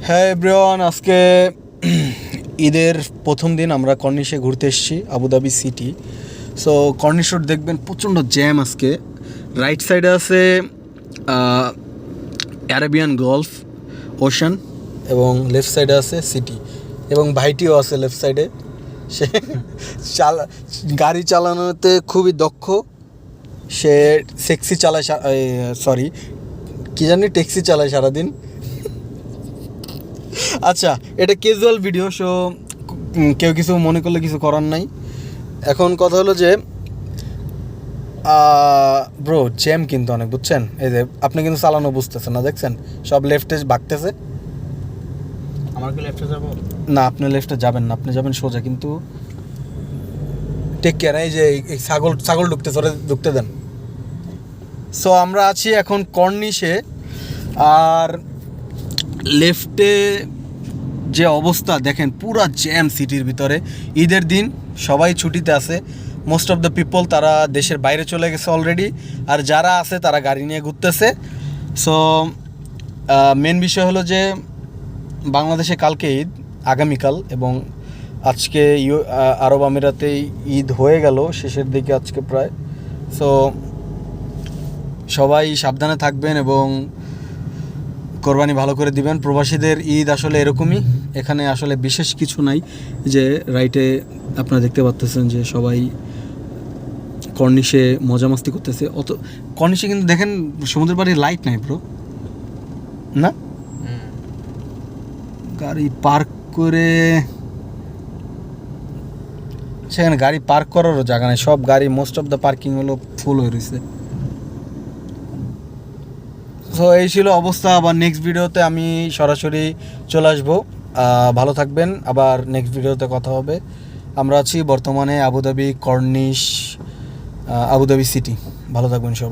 হ্যাঁ এভরিওয়ান, আজকে ঈদের প্রথম দিন আমরা কর্নিশে ঘুরতে এসেছি, Abu Dhabi city. So corniche road দেখবেন প্রচণ্ড জ্যাম আজকে। রাইট সাইডে আছে অ্যারাবিয়ান গলফ ওশান এবং লেফট সাইডে আছে সিটি, এবং ভাইটিও আছে লেফট সাইডে। সে গাড়ি চালানোতে খুবই দক্ষ। সে ট্যাক্সি চালায় সারাদিন। আচ্ছা, এটা ক্যাজুয়াল ভিডিও, সো কেউ কিছু মনে করলে কিছু করার নাই। এখন কথা হলো যে ব্রো জ্যাম কিন্তু অনেক, বুঝছেন? এই যে আপনি কিন্তু চালানো বুঝতেছেন না, দেখছেন সব লেফটে ভাগতেছে। আমার কি লেফটে যাব? না, আপনি লেফটে যাবেন না, আপনি যাবেন সোজা। কিন্তু টেক কেয়ার, এই যে এই ছাগল ঢুকতেছে, ওরা ঢুকতে দেন। সো আমরা আছি এখন কর্নিশে, আর লেফটে যে অবস্থা দেখেন, পুরা জ্যাম সিটির ভিতরে। ঈদের দিন সবাই ছুটিতে আছে, মোস্ট অফ দ্য পিপল তারা দেশের বাইরে চলে গেছে অলরেডি, আর যারা আছে তারা গাড়ি নিয়ে ঘুরতেছে। সো মেন বিষয় হলো যে বাংলাদেশে কালকে ঈদ, আগামীকাল, এবং আজকে আরব আমিরাতেই ঈদ হয়ে গেল শেষের দিকে আজকে প্রায়। সো সবাই সাবধানে থাকবেন এবং কোরবানি ভালো করে দিবেন। প্রবাসীদের ঈদ আসলে এরকমই, এখানে আসলে বিশেষ কিছু নাই। যে রাইটে আপনারা দেখতে পাচ্ছেন যে সবাই কর্নিশে মজা মাস্তি করতেছে। কর্নিশে কিন্তু দেখেন সমুদ্রের পাড়ে লাইট নাই ব্রো, না? গাড়ি পার্ক করে সেখানে গাড়ি পার্ক করারও জায়গা নেই, সব গাড়ি মোস্ট অফ দ্য পার্কিং হলো ফুল হয়ে রয়েছে। সো এই ছিল অবস্থা। আবার নেক্সট ভিডিওতে আমি সরাসরি চলে আসবো। ভালো থাকবেন, আবার নেক্সট ভিডিওতে কথা হবে। আমরা আছি বর্তমানে আবুধাবি কর্নিশ, আবুধাবি সিটি। ভালো থাকবেন সবাই।